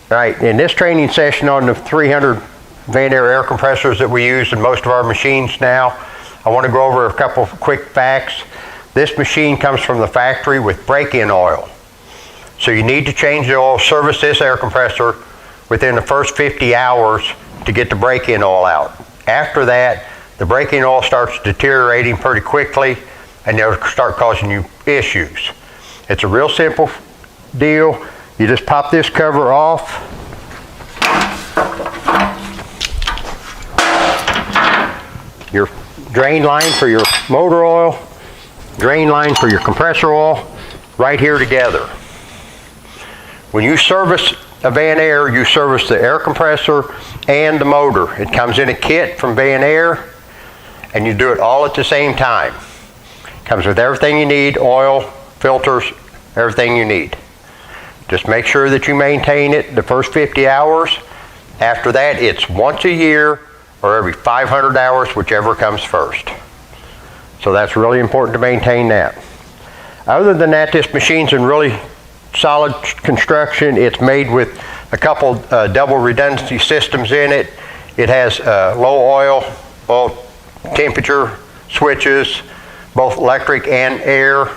All right, in this training session on the 300 VanAir air compressors that we use in most of our machines now, I want to go over a couple of quick facts. This machine comes from the factory with break-in oil. So you need to change the oil, service this air compressor within the first 50 hours to get the break-in oil out. After that, the break-in oil starts deteriorating pretty quickly and they'll start causing you issues. It's a real simple deal. You just pop this cover off. Your drain line for your motor oil, drain line for your compressor oil, right here together. When you service a VanAir, you service the air compressor and the motor. It comes in a kit from VanAir, and you do it all at the same time. Comes with everything you need, oil, filters, everything you need. Just make sure that you maintain it the first 50 hours. After that, it's once a year or every 500 hours, whichever comes first. So that's really important to maintain that. Other than that, this machine's in really solid construction. It's made with a couple double redundancy systems in it. It has low oil temperature switches, both electric and air.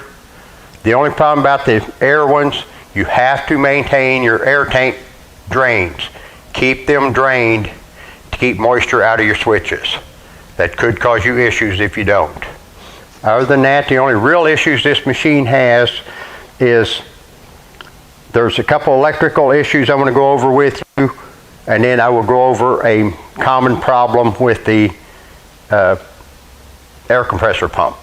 The only problem about the air ones, you have to maintain your air tank drains. Keep them drained to keep moisture out of your switches. That could cause you issues if you don't. Other than that, the only real issues this machine has is there's a couple electrical issues I want to go over with you, and then I will go over a common problem with the air compressor pump.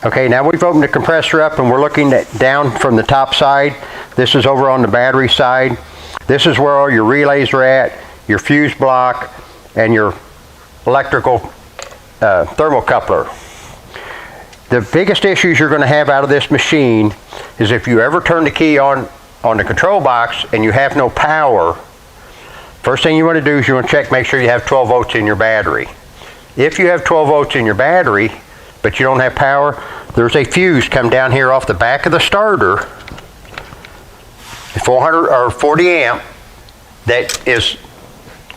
Okay, now we've opened the compressor up and we're looking down from the top side. This is over on the battery side. This is where all your relays are at, your fuse block, and your electrical thermocoupler. The biggest issues you're going to have out of this machine is if you ever turn the key on the control box and you have no power, first thing you want to do is you want to check, make sure you have 12 volts in your battery. If you have 12 volts in your battery, but you don't have power, there's a fuse come down here off the back of the starter, 400 or 40 amp, that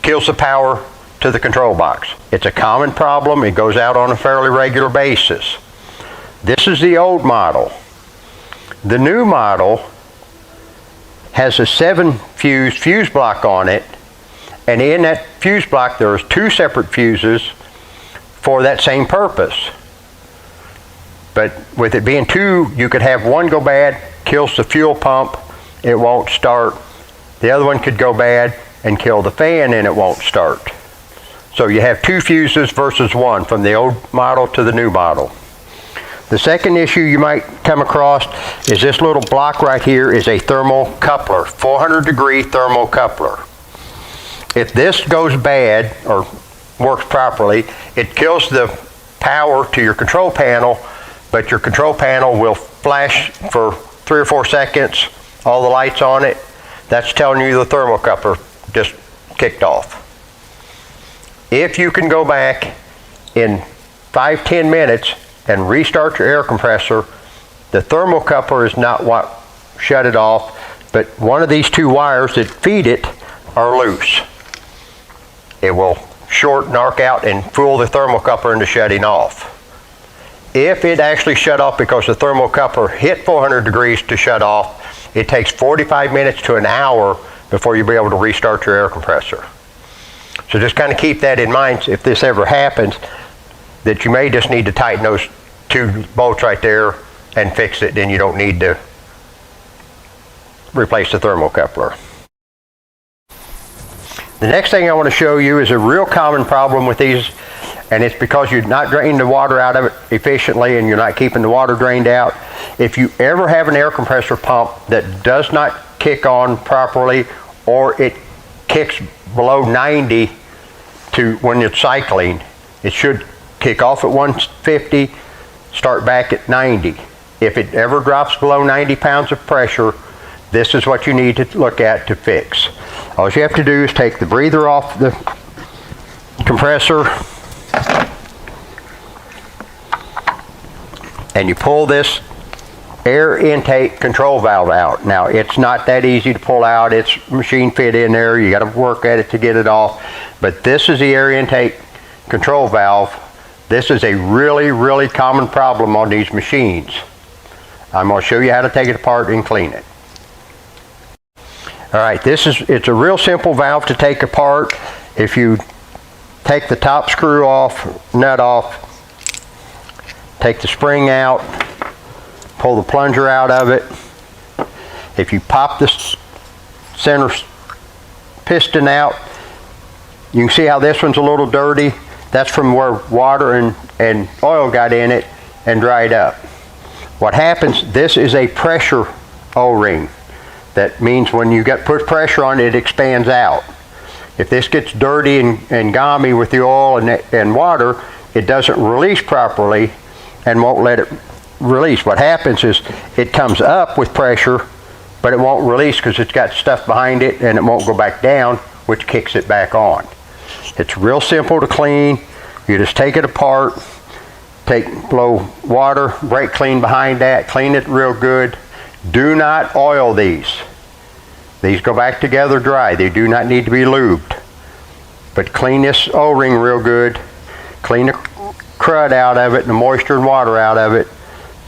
kills the power to the control box. It's a common problem. It goes out on a fairly regular basis. This is the old model. The new model has a 7 fuse block on it, and in that fuse block there's 2 separate fuses for that same purpose. But with it being 2, you could have one go bad, kills the fuel pump, it won't start. The other one could go bad and kill the fan and it won't start. So you have 2 fuses versus 1 from the old model to the new model. The second issue you might come across is this little block right here is a thermocoupler, 400-degree thermocoupler. If this goes bad or works properly, it kills the power to your control panel, but your control panel will flash for 3 or 4 seconds, all the lights on it. That's telling you the thermocoupler just kicked off. If you can go back in 5-10 minutes and restart your air compressor, the thermocoupler is not what shut it off, but one of these 2 wires that feed it are loose. It will short and arc out and fool the thermocoupler into shutting off. If it actually shut off because the thermocoupler hit 400 degrees to shut off, it takes 45 minutes to an hour before you'll be able to restart your air compressor. So just kind of keep that in mind if this ever happens, that you may just need to tighten those 2 bolts right there and fix it, then you don't need to replace the thermocoupler. The next thing I want to show you is a real common problem with these, and it's because you're not draining the water out of it efficiently and you're not keeping the water drained out. If you ever have an air compressor pump that does not kick on properly, or it kicks below 90 to when it's cycling, it should kick off at 150, start back at 90. If it ever drops below 90 pounds of pressure, this is what you need to look at to fix. All you have to do is take the breather off the compressor and you pull this air intake control valve out. Now, it's not that easy to pull out. It's machine fit in there. You got to work at it to get it off. But this is the air intake control valve. This is a really, really common problem on these machines. I'm going to show you how to take it apart and clean it. All right, it's a real simple valve to take apart. If you take the top screw off, nut off, take the spring out, pull the plunger out of it. If you pop this center piston out, you can see how this one's a little dirty. That's from where water and oil got in it and dried up. What happens, this is a pressure O-ring. That means when you put pressure on it, it expands out. If this gets dirty and gommy with the oil and water, it doesn't release properly and won't let it release. What happens is it comes up with pressure, but it won't release because it's got stuff behind it and it won't go back down, which kicks it back on. It's real simple to clean. You just take it apart, blow water, brake clean behind that, clean it real good. Do not oil these. These go back together dry. They do not need to be lubed. But clean this O-ring real good. Clean the crud out of it and the moisture and water out of it.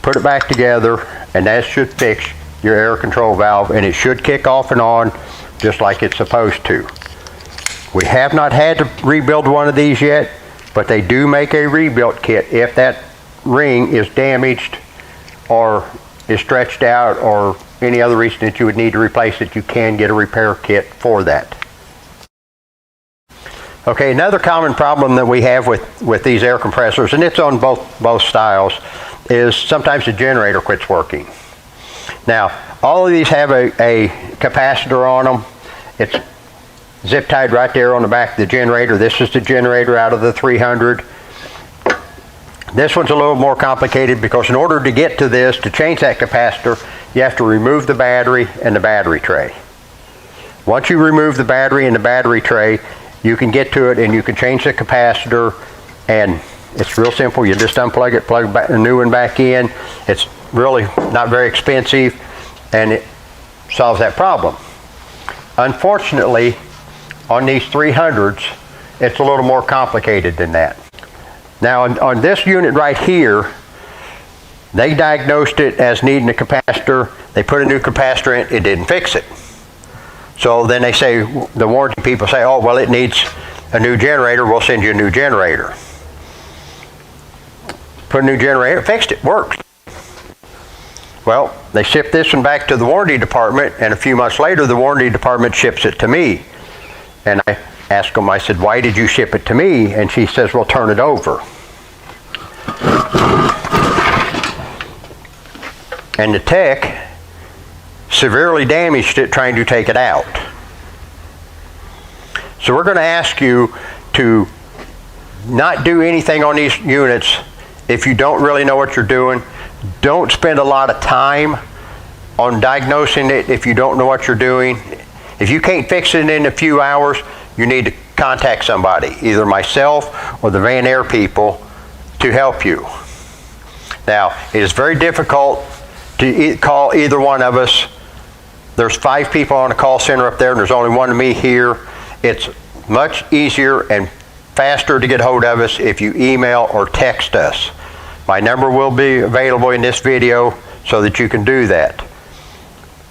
Put it back together, and that should fix your air control valve, and it should kick off and on just like it's supposed to. We have not had to rebuild one of these yet, but they do make a rebuilt kit if that ring is damaged or is stretched out or any other reason that you would need to replace it. You can get a repair kit for that. Okay, another common problem that we have with these air compressors, and it's on both styles, is sometimes the generator quits working. Now, all of these have a capacitor on them. It's zip tied right there on the back of the generator. This is the generator out of the 300. This one's a little more complicated because in order to get to this, to change that capacitor, you have to remove the battery and the battery tray. Once you remove the battery and the battery tray, you can get to it and you can change the capacitor, and it's real simple. You just unplug it, plug a new one back in. It's really not very expensive, and it solves that problem. Unfortunately, on these 300s, it's a little more complicated than that. Now on this unit right here, they diagnosed it as needing a capacitor. They put a new capacitor in, it didn't fix it. So then they say, the warranty people say, oh, well, it needs a new generator, we'll send you a new generator. Put a new generator, fixed it, works. Well, they ship this one back to the warranty department, and a few months later, the warranty department ships it to me. And I asked them, I said, why did you ship it to me? And she says, well, turn it over. And the tech severely damaged it trying to take it out. So we're going to ask you to not do anything on these units if you don't really know what you're doing. Don't spend a lot of time on diagnosing it if you don't know what you're doing. If you can't fix it in a few hours, you need to contact somebody, either myself or the VanAir people, to help you. Now, it is very difficult to call either one of us. There's 5 people on the call center up there, and there's only one of me here. It's much easier and faster to get hold of us if you email or text us. My number will be available in this video so that you can do that.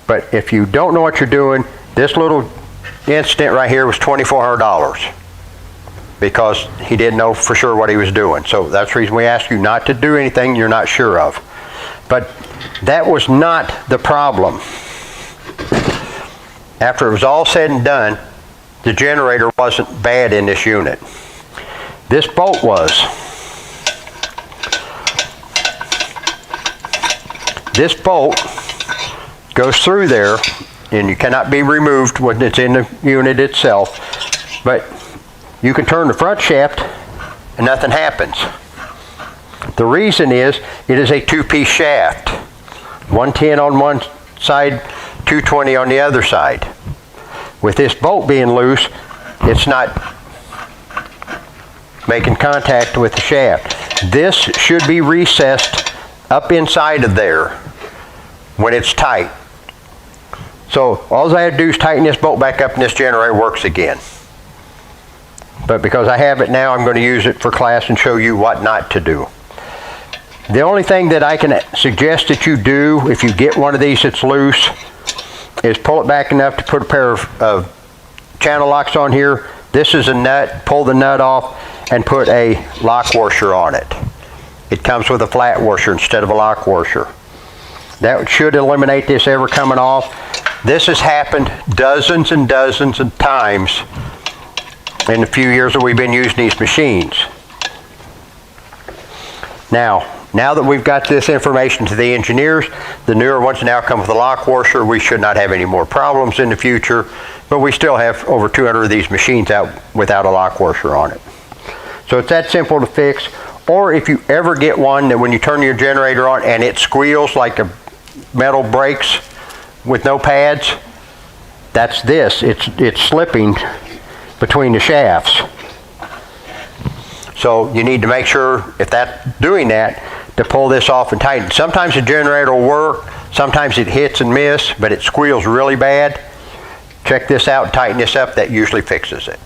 But if you don't know what you're doing, this little incident right here was $2,400 because he didn't know for sure what he was doing. So that's the reason we ask you not to do anything you're not sure of. But that was not the problem. After it was all said and done, the generator wasn't bad in this unit. This bolt was. This bolt goes through there, and you cannot be removed when it's in the unit itself, but you can turn the front shaft and nothing happens. The reason is it is a 2-piece shaft, 110 on one side, 220 on the other side. With this bolt being loose, it's not making contact with the shaft. This should be recessed up inside of there. when it's tight. So all I have to do is tighten this bolt back up and this generator works again. But because I have it now, I'm going to use it for class and show you what not to do. The only thing that I can suggest that you do if you get one of these that's loose is pull it back enough to put a pair of channel locks on here. This is a nut. Pull the nut off and put a lock washer on it. It comes with a flat washer instead of a lock washer. That should eliminate this ever coming off. This has happened dozens and dozens of times in the few years that we've been using these machines. Now that we've got this information to the engineers, the newer ones now come with a lock washer. We should not have any more problems in the future, but we still have over 200 of these machines out without a lock washer on it. So it's that simple to fix. Or if you ever get one that when you turn your generator on and it squeals like a metal brakes with no pads, that's this. It's slipping between the shafts. So you need to make sure, if that's doing that, to pull this off and tighten. Sometimes the generator will work, sometimes it hits and miss, but it squeals really bad. Check this out and tighten this up. That usually fixes it.